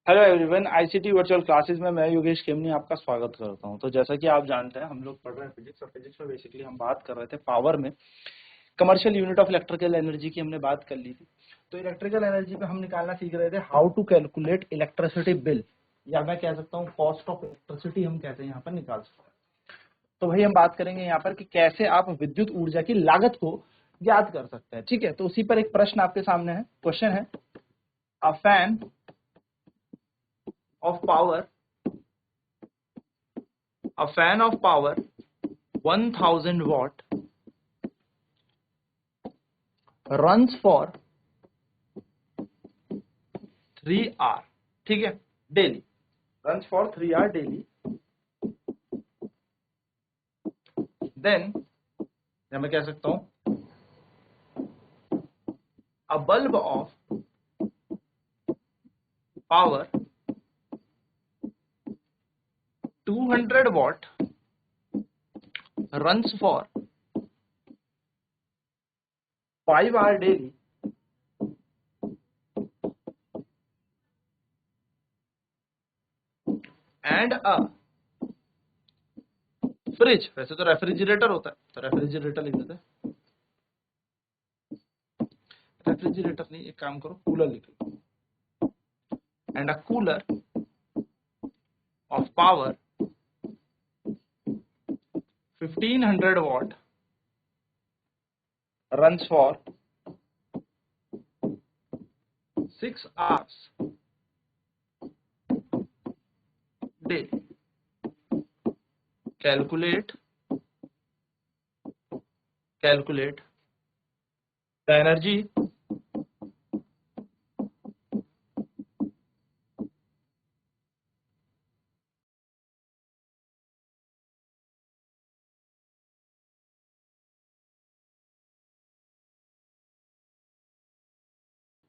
Hello everyone, ICT virtual classes में मैं योगेश खेमनी आपका स्वागत करता हूं। तो जैसा कि आप जानते हैं, हम लोग पढ़ रहे हैं फिजिक्स, और फिजिक्स में बेसिकली हम बात कर रहे थे पावर में commercial unit of electrical energy की हमने बात कर ली थी। तो इलेक्ट्रिकल एनर्जी पे हम निकालना सीख रहे थे how to calculate electricity bill, या मैं कह सकता हूँ कॉस्ट ऑफ इलेक्ट्रिसिटी हम कैसे यहाँ पर निकाल सकते हैं। तो वही हम बात करेंगे यहाँ पर कि कैसे आप विद्युत ऊर्जा की लागत को ज्ञात कर सकते हैं। ठीक है, तो उसी पर एक प्रश्न आपके सामने है। क्वेश्चन है, a fan of power a fan of power 1000 watt runs for 3 hour। ठीक है, daily runs for 3 hour daily। then या मैं कह सकता हूं a bulb of power 200 watt runs for 5 hour daily and a fridge, वैसे तो रेफ्रिजरेटर होता है तो रेफ्रिजरेटर लिख देते हैं। रेफ्रिजरेटर नहीं, एक काम करो कूलर लिख लो। And a cooler of power 1500 watt runs for 6 hours daily। Calculate the energy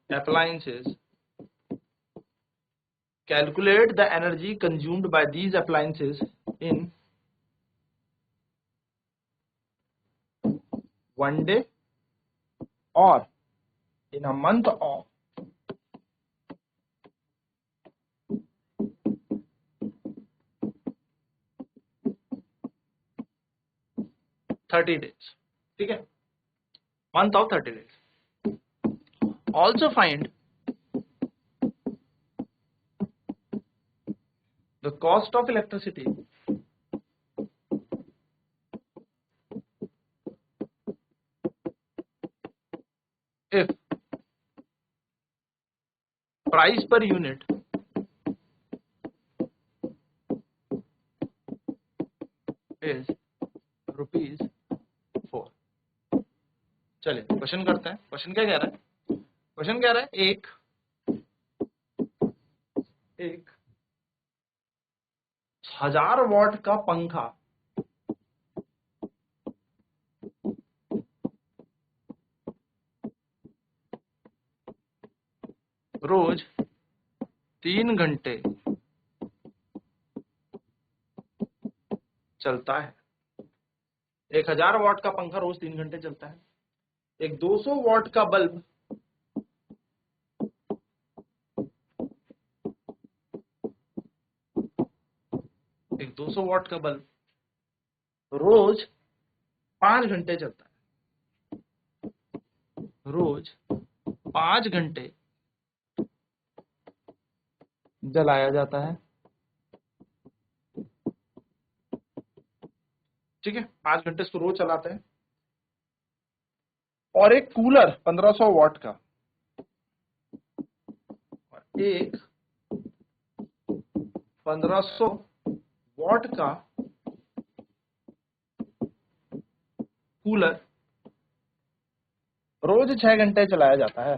appliances. Calculate the energy consumed by these appliances in 1 day or in a month of 30 days। ठीक है, month of 30 days। Also find the cost of electricity if price per unit is ₹4। चलिए question करते हैं। Question क्या कह रहा है? Question कह रहा है एक 1000 वॉट का पंखा रोज 3 घंटे चलता है। 1000 वॉट का पंखा रोज 3 घंटे चलता है। एक 200 वॉट का बल्ब एक 200 वॉट का बल्ब रोज 5 घंटे चलता है। रोज 5 घंटे जलाया जाता है। ठीक है, 5 घंटे इसको रोज चलाते हैं। और एक कूलर 1500 वॉट का, और एक 1500 वॉट का कूलर रोज 6 घंटे चलाया जाता है।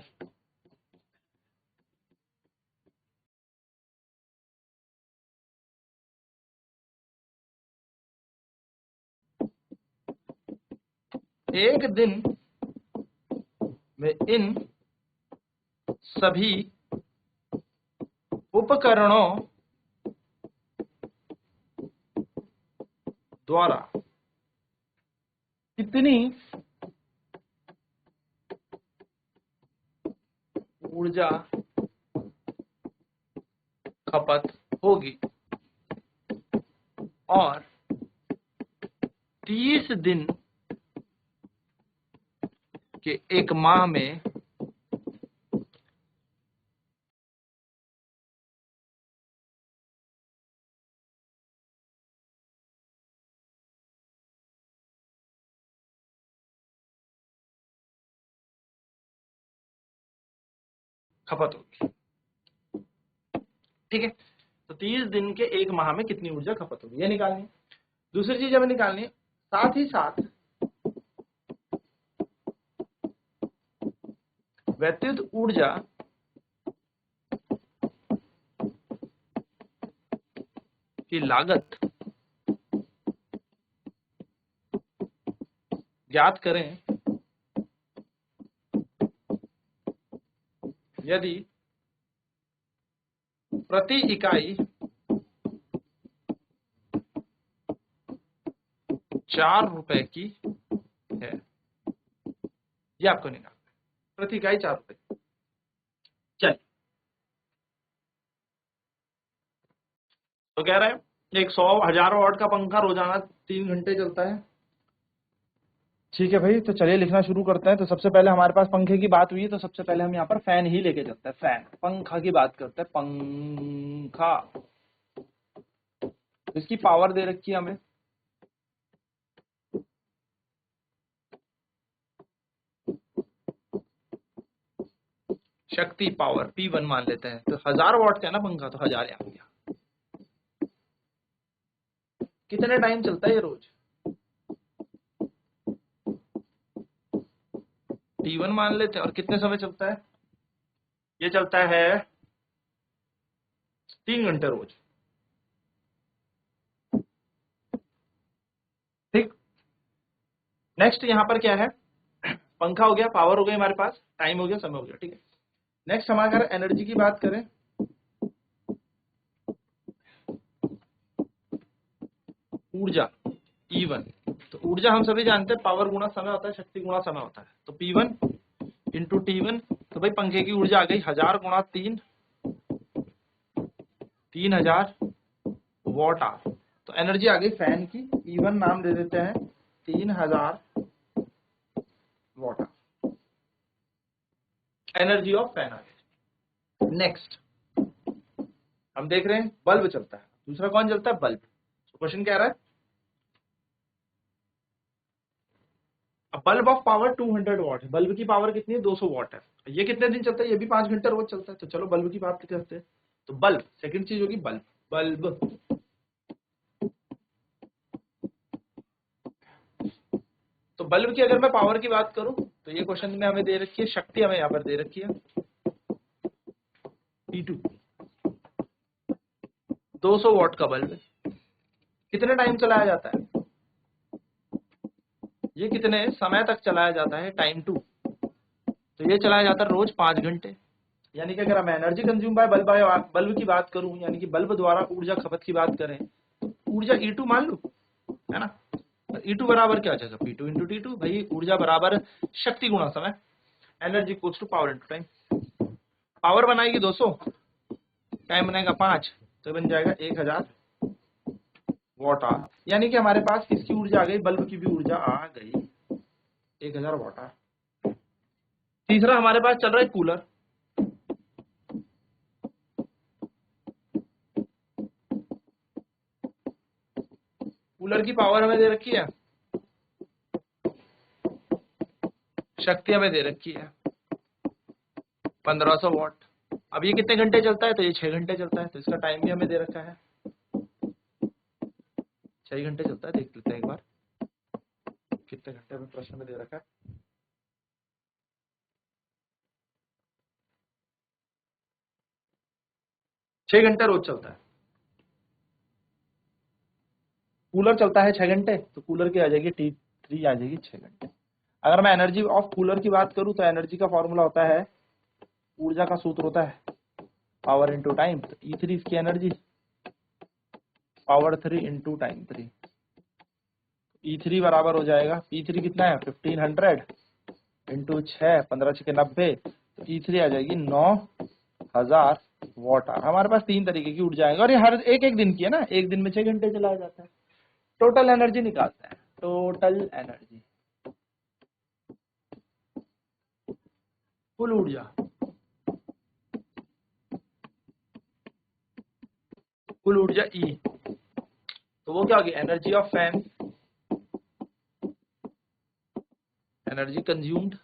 एक दिन में इन सभी उपकरणों द्वारा कितनी ऊर्जा खपत होगी और 30 दिन के एक माह में खपत होगी। ठीक है, तो 30 दिन के एक माह में कितनी ऊर्जा खपत होगी ये निकालनी है। दूसरी चीज हमें निकालनी है, साथ ही साथ विद्युत ऊर्जा की लागत ज्ञात करें यदि प्रति इकाई 4 रुपए की है। ये आपको निकालना है, प्रति इकाई 4 रुपए। चलिए, तो कह रहा है एक 100,000 वाट का पंखा रोजाना 3 घंटे चलता है। ठीक है भाई, तो चलिए लिखना शुरू करते हैं। तो सबसे पहले हमारे पास पंखे की बात हुई है, तो सबसे पहले हम यहाँ पर फैन ही लेके चलते हैं। फैन, पंखा की बात करते हैं। पंखा, इसकी पावर दे रखी है हमें, शक्ति पावर P1 मान लेते हैं। तो 1000 वाट का है ना पंखा, तो 1000 आ गया। कितने टाइम चलता है ये रोज? T1 मान लेते हैं। और कितने समय चलता है? ये चलता है 3 घंटे रोज। ठीक, नेक्स्ट यहाँ पर क्या है, पंखा हो गया, पावर हो गई हमारे पास, टाइम हो गया, समय हो गया। ठीक है, नेक्स्ट हम अगर एनर्जी की बात करें, ऊर्जा E1, तो ऊर्जा हम सभी जानते हैं पावर गुणा समय होता है, शक्ति गुणा समय होता है। तो P1 इंटू T1, तो भाई पंखे की ऊर्जा आ गई 1000 गुणा 3, 3000 वॉट आवर। तो एनर्जी आ गई फैन की, E1 नाम दे देते हैं 3000 watt hour, energy of fan आ गई। नेक्स्ट हम देख रहे हैं बल्ब चलता है। दूसरा कौन चलता है? बल्ब। तो क्वेश्चन कह रहा है बल्ब ऑफ पावर 200 वॉट है। बल्ब की पावर कितनी है? 200 वॉट है। ये कितने दिन चलता है? ये भी 5 घंटे रोज चलता है। तो चलो बल्ब की बात करते हैं। तो बल्ब, सेकंड चीज होगी बल्ब। बल्ब, तो बल्ब की अगर मैं पावर की बात करूं, तो ये क्वेश्चन में हमें दे रखी है, शक्ति हमें यहाँ पर दे रखी है P2, 200 वॉट का बल्ब है। कितने टाइम चलाया जाता है? ये कितने समय तक चलाया जाता है? टाइम 2, तो ये चलाया जाता है रोज 5 घंटे। यानी कि अगर हम एनर्जी कंज्यूम बाय बल्ब की बात करूं, यानी कि बल्ब द्वारा ऊर्जा खपत की बात करें, तो ऊर्जा E2 मान लूं, है ना। E2 बराबर क्या हो जाएगा? P2 into T2। भाई ऊर्जा बराबर शक्ति गुणा समय, energy equals to power into time. Power बनाएगी 200, टाइम बनेगा 5, तो बन जाएगा 1000 वॉट आवर। यानी कि हमारे पास किसकी ऊर्जा आ गई? बल्ब की भी ऊर्जा आ गई 1000 वॉट आवर। तीसरा हमारे पास चल रहा है कूलर। कूलर की पावर हमें दे रखी है, शक्ति हमें दे रखी है 1500 वॉट। अब ये कितने घंटे चलता है? तो ये 6 घंटे चलता है। तो इसका टाइम भी हमें दे रखा है 6 घंटे चलता है। देख लेते हैं एक बार कितने घंटे में प्रश्न में दे रखा है। छह घंटे रोज चलता है। कूलर चलता है 6 घंटे, तो कूलर की आ जाएगी T3 आ जाएगी 6 घंटे। अगर मैं एनर्जी ऑफ कूलर की बात करूं, तो एनर्जी का फॉर्मूला होता है, ऊर्जा का सूत्र होता है पावर इंटू टाइम। तो E3 इसकी energy, power 3 into time 3। E3 बराबर हो जाएगा, P3 कितना है? 1500 इंटू 6, 15×6 = 90। तो E3 आ जाएगी 9000 वॉट आवर। हमारे पास 3 तरीके की ऊर्जा आएगी और ये हर एक एक दिन की है ना, एक दिन में 6 घंटे चलाया जाता है। टोटल एनर्जी निकालते हैं, टोटल एनर्जी, कुल ऊर्जा, कुल ऊर्जा E, तो वो क्या होगी, energy of fan, energy consumed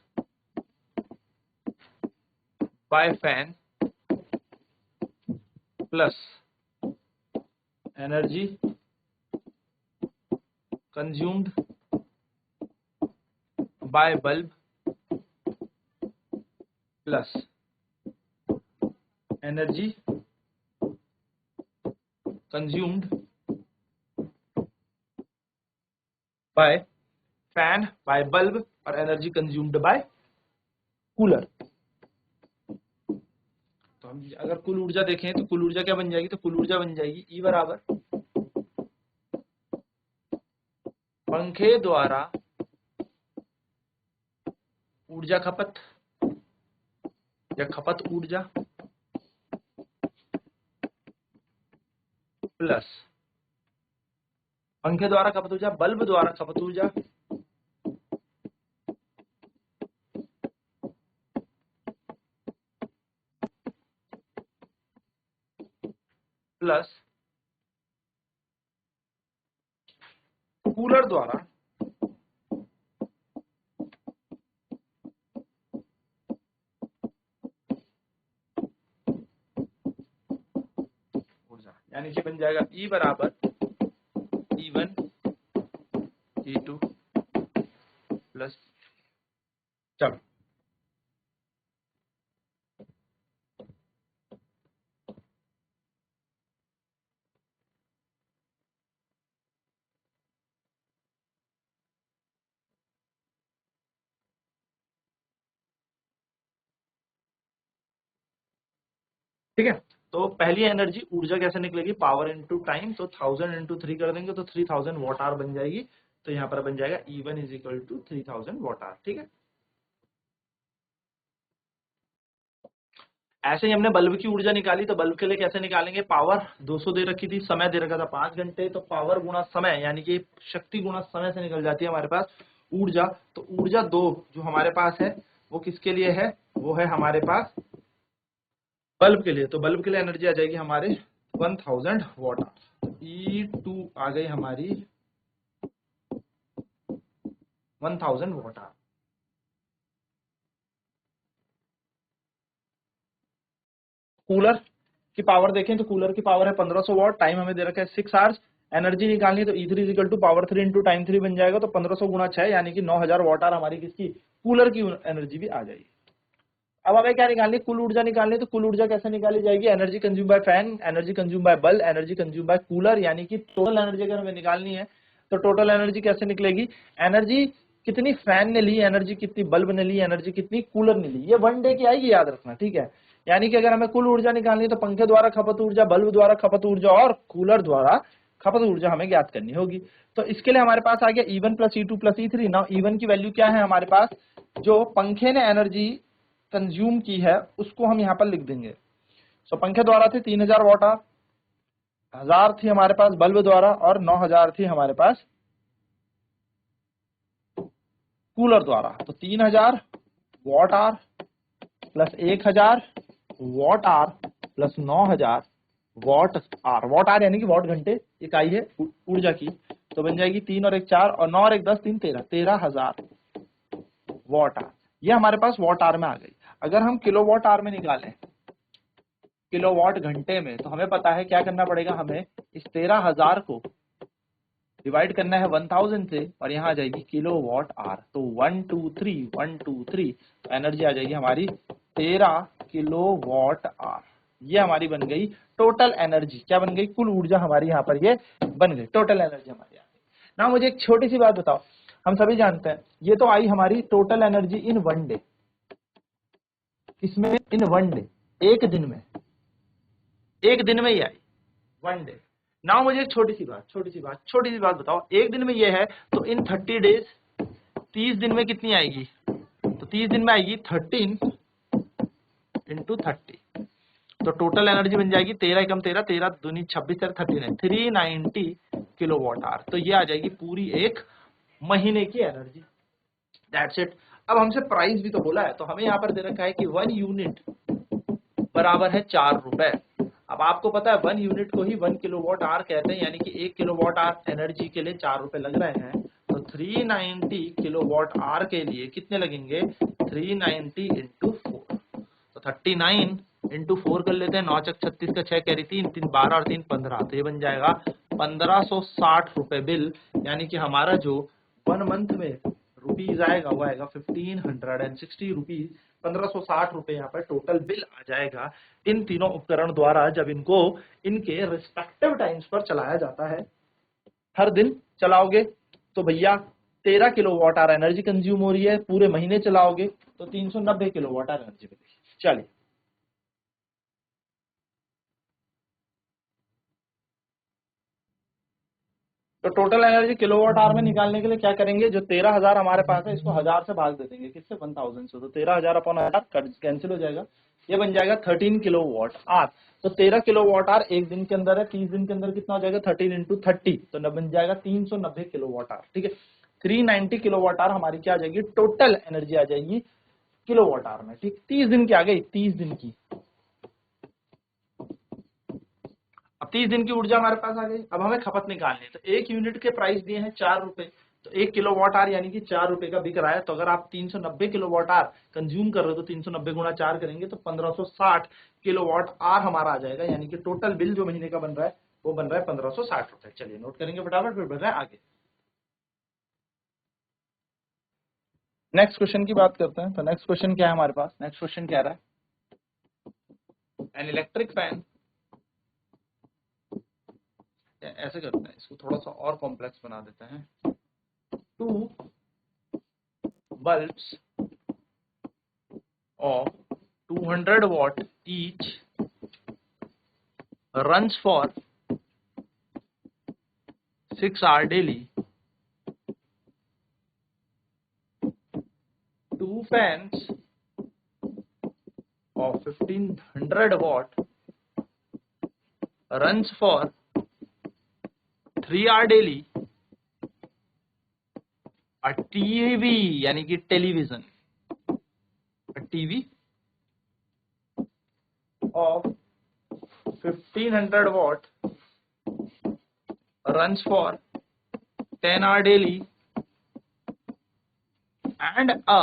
by fan plus energy consumed by bulb plus energy consumed by fan by bulb और एनर्जी कंज्यूम्ड बाय कूलर। तो हम अगर कुल ऊर्जा देखें तो कुल ऊर्जा क्या बन जाएगी, तो कुल ऊर्जा बन जाएगी E बराबर पंखे द्वारा ऊर्जा खपत या खपत ऊर्जा प्लस पंखे द्वारा खपत ऊर्जा बल्ब द्वारा खपत ऊर्जा प्लस कूलर द्वारा ऊर्जा, यानी कि बन जाएगा E बराबर E1 E2 प्लस, चलो ठीक है। तो पहली एनर्जी ऊर्जा कैसे निकलेगी, पावर इनटू टाइम, तो 1000 इंटू 3 कर देंगे तो 3000 वॉट आवर बन जाएगी। तो यहाँ पर बन जाएगा E1 is equal to 3000 watt hour. ठीक है, ऐसे ही हमने बल्ब की ऊर्जा निकाली, तो बल्ब के लिए कैसे निकालेंगे, पावर 200 दे रखी थी, समय दे रखा था 5 घंटे, तो पावर गुणा समय यानी कि शक्ति गुणा समय से निकल जाती है हमारे पास ऊर्जा। तो ऊर्जा 2 जो हमारे पास है वो किसके लिए है, वो है हमारे पास बल्ब के लिए। तो बल्ब के लिए एनर्जी आ जाएगी हमारे 1000 वॉट आवर। E2 आ गई हमारी 1000 वॉट आवर। कूलर की पावर देखें तो कूलर की पावर है 1500 वॉट, टाइम हमें दे रखा है 6 आवर्स, एनर्जी निकालनी है तो E3 equal to power 3 into time 3 बन जाएगा। तो 1500 गुणा 6 यानी कि 9000 वॉट आवर हमारी किसकी, कूलर की एनर्जी भी आ जाएगी। अब हमें क्या निकालनी है, कुल ऊर्जा निकालनी है। तो कुल ऊर्जा कैसे निकाली जाएगी, energy consume by fan, energy consume by bulb, energy consume by cooler, यानी कि टोटल एनर्जी अगर हमें निकालनी है तो टोटल एनर्जी कैसे निकलेगी, एनर्जी कितनी फैन ने ली, एनर्जी कितनी बल्ब ने ली, एनर्जी कितनी कूलर ने ली, ये 1 डे की आएगी, याद रखना। ठीक है, यानी कि अगर हमें कुल ऊर्जा निकालनी है तो पंखे द्वारा खपत ऊर्जा, बल्ब द्वारा खपत ऊर्जा और कूलर द्वारा खपत ऊर्जा हमें ज्ञात करनी होगी। तो इसके लिए हमारे पास आ गया E1 plus E2 plus E3। Now E1 की वैल्यू क्या है हमारे पास, जो पंखे ने एनर्जी कंज्यूम की है उसको हम यहाँ पर लिख देंगे। सो पंखे द्वारा थे 3000 वॉट आवर, 1000 थी हमारे पास बल्ब द्वारा और 9000 थी हमारे पास कूलर द्वारा। तो 3000 watt hour plus 1000 watt hour plus 9000 watt hour, watt hour यानी कि वॉट घंटे इकाई है ऊर्जा की। तो बन जाएगी 3 और 1 4 और 9 और 1 10 3 13, 13000 वॉट आवर। ये हमारे पास वॉट आवर में आ गई। अगर हम किलोवाट आवर में निकालें, किलोवाट घंटे में, तो हमें पता है क्या करना पड़ेगा, हमें इस 13000 को डिवाइड करना है 1000 से और यहाँ आ जाएगी किलोवाट आवर। तो 1 2 3 1 2 3, तो एनर्जी आ जाएगी हमारी 13 किलोवाट आवर। ये हमारी बन गई टोटल एनर्जी। क्या बन गई, कुल ऊर्जा हमारी यहाँ पर ये बन गई, टोटल एनर्जी हमारी आ गई। ना मुझे एक छोटी सी बात बताओ, हम सभी जानते हैं ये तो आई हमारी टोटल एनर्जी इन 1 डे, इसमें इन 1 डे, एक दिन में, एक दिन में ही आई 1 डे। नाउ मुझे एक छोटी सी बात बताओ, एक दिन में ये है तो इन 30 डेज, 30 दिन में कितनी आएगी, तो 30 दिन में आएगी 13 इंटू 30। तो टोटल एनर्जी बन जाएगी 13 एकम 13, 13 दूनी 26, 39, 390 किलोवाट आवर। तो ये आ जाएगी पूरी एक महीने की एनर्जी। That's it. अब हमसे प्राइस भी तो बोला है, तो हमें यहाँ पर दे रखा है कि 1 यूनिट बराबर है 4 रुपए। अब आपको पता है 1 यूनिट को ही 1 किलोवाट आवर कहते हैं, यानी कि 1 किलोवाट आवर एनर्जी के लिए 4 रुपए लग रहे हैं। तो 390 किलोवाट आवर के लिए कितने लगेंगे? 390 इंटू 4, तो 39 इंटू 4 कर लेते हैं। 9 चक 36 का 6 कैरी 3, 3 12 और 3 15, तो ये बन जाएगा 1560 रुपए बिल। यानी कि हमारा जो 1 मंथ में रुपीज आएगा वो आएगा 1560 रुपीज, 1560 रुपए यहाँ पर टोटल बिल आ जाएगा इन तीनों उपकरण द्वारा, जब इनको इनके रिस्पेक्टिव टाइम्स पर चलाया जाता है। हर दिन चलाओगे तो भैया 13 किलोवाट आवर एनर्जी कंज्यूम हो रही है, पूरे महीने चलाओगे तो 390 किलोवाट आवर एनर्जी मिलेगी। चलिए तो टोटल एनर्जी किलोवाट आवर में निकालने के लिए क्या करेंगे? जो 13,000 हमारे पास है इसको 1000 से भाग दे देंगे। किससे? 1000 से। तो 13,000 अपॉन 1000 कैंसिल हो जाएगा, ये बन जाएगा 13 किलोवाट आवर। तो 13 किलोवाट आवर एक दिन के अंदर है, 30 दिन के अंदर कितना हो जाएगा? 13 इंटू 30, तो न बन जाएगा 390 किलोवाट आवर। ठीक है, 390 किलोवाट आवर हमारी क्या आ जाएगी? टोटल एनर्जी आ जाएगी किलोवाट आवर में। ठीक, 30 दिन की आ गई, 30 दिन की। अब 30 दिन की ऊर्जा हमारे पास आ गई। अब हमें खपत निकालनी है, तो एक यूनिट के प्राइस दिए हैं 4 रुपए, तो 1 किलोवाट आवर यानी कि 4 रुपए का बिक रहा है। तो अगर आप 390 किलोवाट आवर कंज्यूम कर रहे हो तो 390 गुणा 4 करेंगे तो 1560 किलोवाट आवर हमारा आ जाएगा। यानी कि टोटल बिल जो महीने का बन रहा है वो बन रहा है 1560 रुपए। चलिए नोट करेंगे फटाफट, फिर बढ़ रहे हैं आगे। नेक्स्ट क्वेश्चन की बात करते हैं। तो नेक्स्ट क्वेश्चन क्या है हमारे पास? नेक्स्ट क्वेश्चन कह रहा है एन इलेक्ट्रिक फैन, ऐसे करते हैं इसको थोड़ा सा और कॉम्प्लेक्स बना देते हैं। 2 bulbs of 200 watt each runs for 6 hours daily. 2 fans of 1500 watt runs for 3 hours daily. A TV यानी कि television, TV of 1500 watt runs for 10 hours daily, and a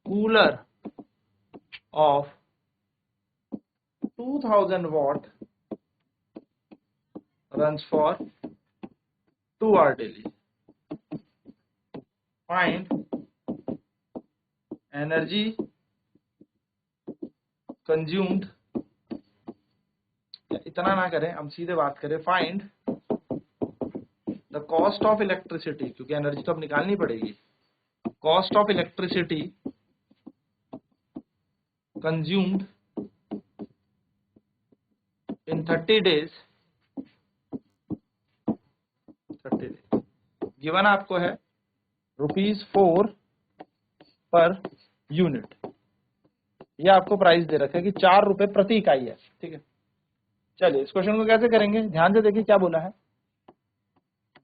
cooler of 2000 watt runs for 2 hours daily. Find energy consumed, इतना ना करें, हम सीधे बात करें। Find the cost of electricity, क्योंकि एनर्जी तो अब निकालनी पड़ेगी। Cost of electricity consumed in 30 days। 30 days given आपको है ₹4 पर यूनिट। ये आपको प्राइस दे रखा है कि 4 रुपए प्रति इकाई है। ठीक है, चलिए इस क्वेश्चन को कैसे करेंगे, ध्यान से देखिए क्या बोला है।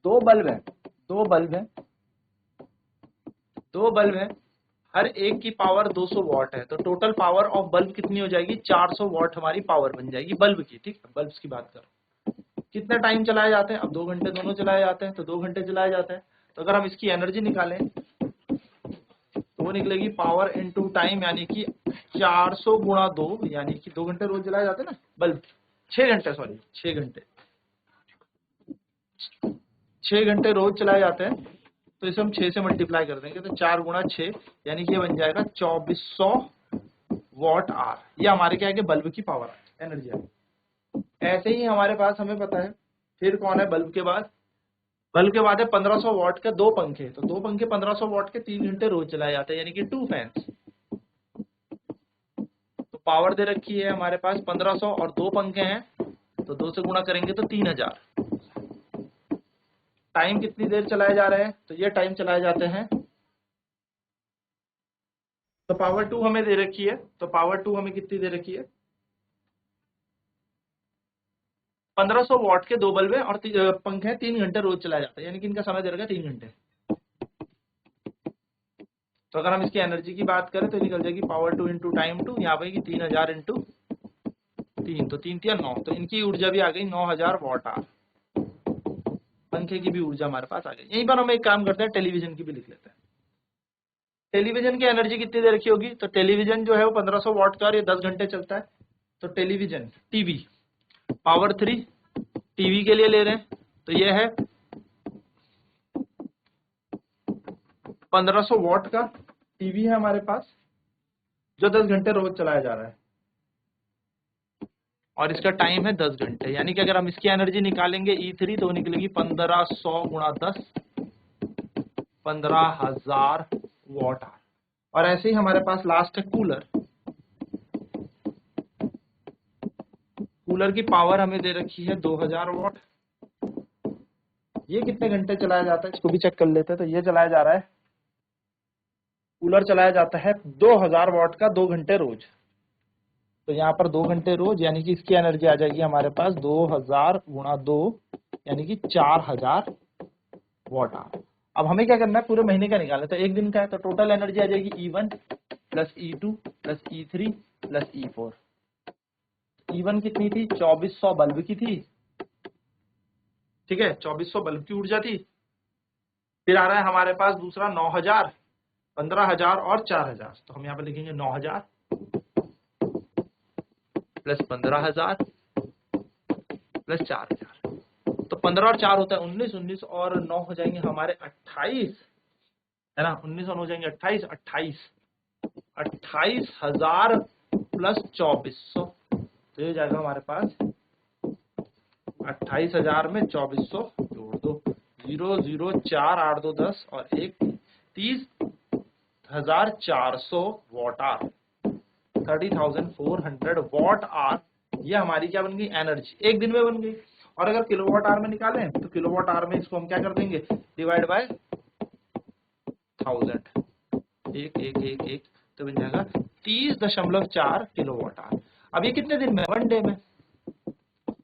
2 बल्ब है, 2 बल्ब है, 2 बल्ब है, हर एक की पावर 200 वॉट है। तो टोटल पावर ऑफ बल्ब कितनी हो जाएगी? 400 वॉट हमारी पावर बन जाएगी बल्ब की। ठीक है, बल्ब्स की बात करो। कितने टाइम चलाए जाते हैं? अब 2 घंटे दोनों चलाए जाते हैं, तो 2 घंटे चलाए जाते हैं। तो अगर हम इसकी एनर्जी निकालें तो वो निकलेगी पावर इनटू टाइम, यानी कि 400 गुणा 2, यानी कि 2 घंटे रोज जलाए जाते हैं ना बल्ब, 6 घंटे, सॉरी 6 घंटे, 6 घंटे रोज चलाए जाते हैं। तो इसे हम 6 से मल्टीप्लाई कर देंगे तो 4 गुणा 6, यानी कि ये बन जाएगा 2400 वॉट आवर। ये हमारे क्या है कि बल्ब की पावर एनर्जी है। ऐसे ही हमारे पास, हमें पता है फिर कौन है बल्ब के बाद? बल्ब के बाद है 1500 वॉट के 2 पंखे। तो 2 पंखे 1500 वॉट के 3 घंटे रोज चलाए जाते हैं, यानी कि 2 फैंस। तो पावर दे रखी है हमारे पास 1500 और 2 पंखे हैं, तो 2 से गुणा करेंगे तो 3000। टाइम कितनी देर चलाए जा रहे हैं? तो ये टाइम चलाए जाते हैं तो पावर 2 हमें दे रखी है, तो पावर 2 हमें कितनी दे रखी है, 1500 वॉट के 2 बल्ब है और पंखे 3 घंटे रोज चलाया जाता है, यानी कि इनका समय दे रखा है 3 घंटे। तो अगर हम इसकी एनर्जी की बात करें तो निकल जाएगी पावर 2 इंटू टाइम 2, यहाँ पे 3000 इंटू 3, तो 3 3 9, तो इनकी ऊर्जा भी आ गई 9000 वॉट आवर। पंखे की भी ऊर्जा हमारे पास आ गई। यहीं पर हम एक काम करते हैं, टेलीविजन की भी लिख लेते हैं। टेलीविजन की एनर्जी कितनी दे रखी होगी, तो टेलीविजन जो है वो 1500 वॉट का और ये 10 घंटे चलता है। तो टेलीविजन टीवी पावर 3 टीवी के लिए ले रहे हैं, तो ये है 1500 वॉट का टीवी है हमारे पास, जो 10 घंटे रोज चलाया जा रहा है और इसका टाइम है 10 घंटे। यानी कि अगर हम इसकी एनर्जी निकालेंगे E3 तो निकलेगी 1500 गुणा 10, 15000 वॉट आवर। और ऐसे ही हमारे पास लास्ट है कूलर। कूलर की पावर हमें दे रखी है 2000 वॉट। ये कितने घंटे चलाया जाता है इसको भी चेक कर लेते हैं। तो ये चलाया जा रहा है, कूलर चलाया जाता है 2000 वॉट का 2 घंटे रोज। तो यहाँ पर 2 घंटे रोज, यानी कि इसकी एनर्जी आ जाएगी हमारे पास 2000 गुणा 2, यानी कि 4000 वॉट आवर। अब हमें क्या करना है, पूरे महीने का निकालना है। तो एक दिन का है, तो टोटल एनर्जी आ जाएगी E1 plus E2 plus E3 plus E4। E1 कितनी थी, 2400 बल्ब की थी, ठीक है, 2400 बल्ब की ऊर्जा थी। फिर आ रहा है हमारे पास दूसरा 9000, 15000 और 4000। तो हम यहाँ पे लिखेंगे 9000 प्लस 15000 प्लस 4000। तो 15 और 4 होता है 19, 19 और 9 हो जाएंगे हमारे 28, है ना, 19 और हो जाएंगे 28, 28000 प्लस 2400। तो ये जाएगा हमारे पास 28000 में 2400 जोड़ दो, 0 0 4 8 2 10 और 1 30,400 वॉट आवर, 30,400 वॉट आवर। ये हमारी क्या बन गई, एनर्जी एक दिन में बन गई। और अगर किलोवाट आवर में निकालें तो किलोवाट आवर में इसको हम क्या कर देंगे, डिवाइड बाय 1000, 1 1 1 1, तो बन जाएगा 30.4 किलोवाट आवर। अब ये कितने दिन में, 1 डे में,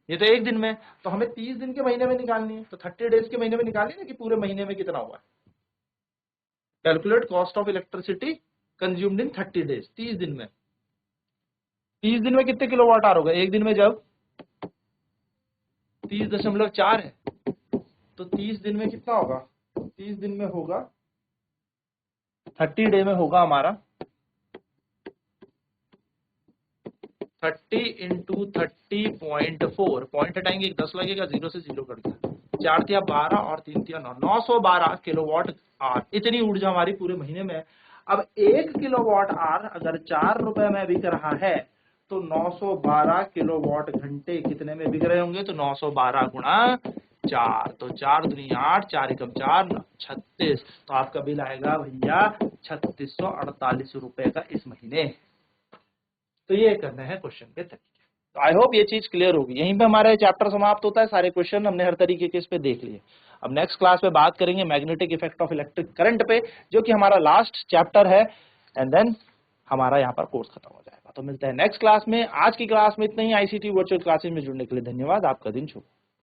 ये तो एक दिन में। तो हमें 30 दिन के महीने में निकालनी है, तो 30 डेज के महीने में निकालिए ना कि पूरे महीने में कितना हुआ। Calculate cost of electricity consumed in 30 days, 30 दिन में। 30 दिन में कितने किलोवाट आवर होगा, एक दिन में जब 30.4 है तो 30 दिन में कितना होगा, 30 दिन में होगा 30 डे में होगा हमारा 30 इंटू 30.4, पॉइंट हटाएंगे 10 लगेगा, 0 से 0 कट गया, 4 तिया 12 और 3 तिया 9, 912 किलोवाट आवर। इतनी ऊर्जा हमारी पूरे महीने में है। अब 1 किलोवाट आवर अगर 4 रुपए में बिक रहा है तो 912 किलोवाट घंटे कितने में बिक रहे होंगे, तो 912 गुणा 4, तो 4 दूनी 8, 4 एकम 4, 36। तो आपका बिल आएगा भैया 3648 रुपए का इस महीने। तो ये करना है क्वेश्चन के तरीके। तो आई होप ये चीज क्लियर होगी। यहीं पे हमारा चैप्टर समाप्त होता है, सारे क्वेश्चन हमने हर तरीके के इस पे देख लिए। अब नेक्स्ट क्लास में बात करेंगे magnetic effect of electric current पे, जो कि हमारा लास्ट चैप्टर है, एंड देन हमारा यहाँ पर कोर्स खत्म हो जाएगा। तो मिलते हैं नेक्स्ट क्लास में। आज की क्लास में इतना ही। आईसीटी वर्चुअल क्लासेस में जुड़ने के लिए धन्यवाद। आपका दिन शुभ।